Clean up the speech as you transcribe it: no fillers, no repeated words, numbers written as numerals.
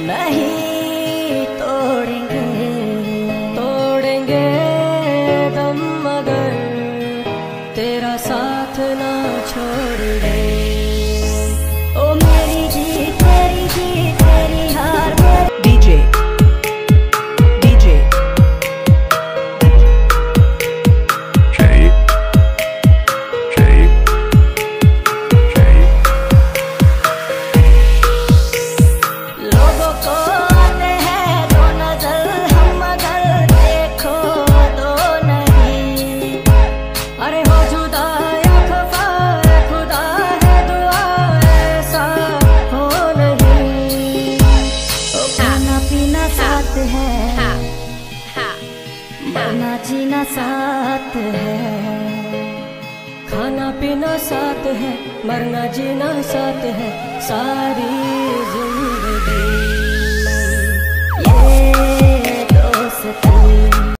नहीं तोड़ेंगे तोड़ेंगे दम मगर तेरा साथ ना छोड़ेंगे। ओ मेरी जीत तेरी हार DJ लोगों को आते हैं दो नजर हम मगर देखो दो नहीं। अरे हो जुदा या खफा खुदा है दुआ ऐसा हो नहीं। ओ खाना पीना साथ है मरना जीना साथ है। खाना पीना साथ है मरना जीना साथ है सारी जिंदगी ये दोस्ती।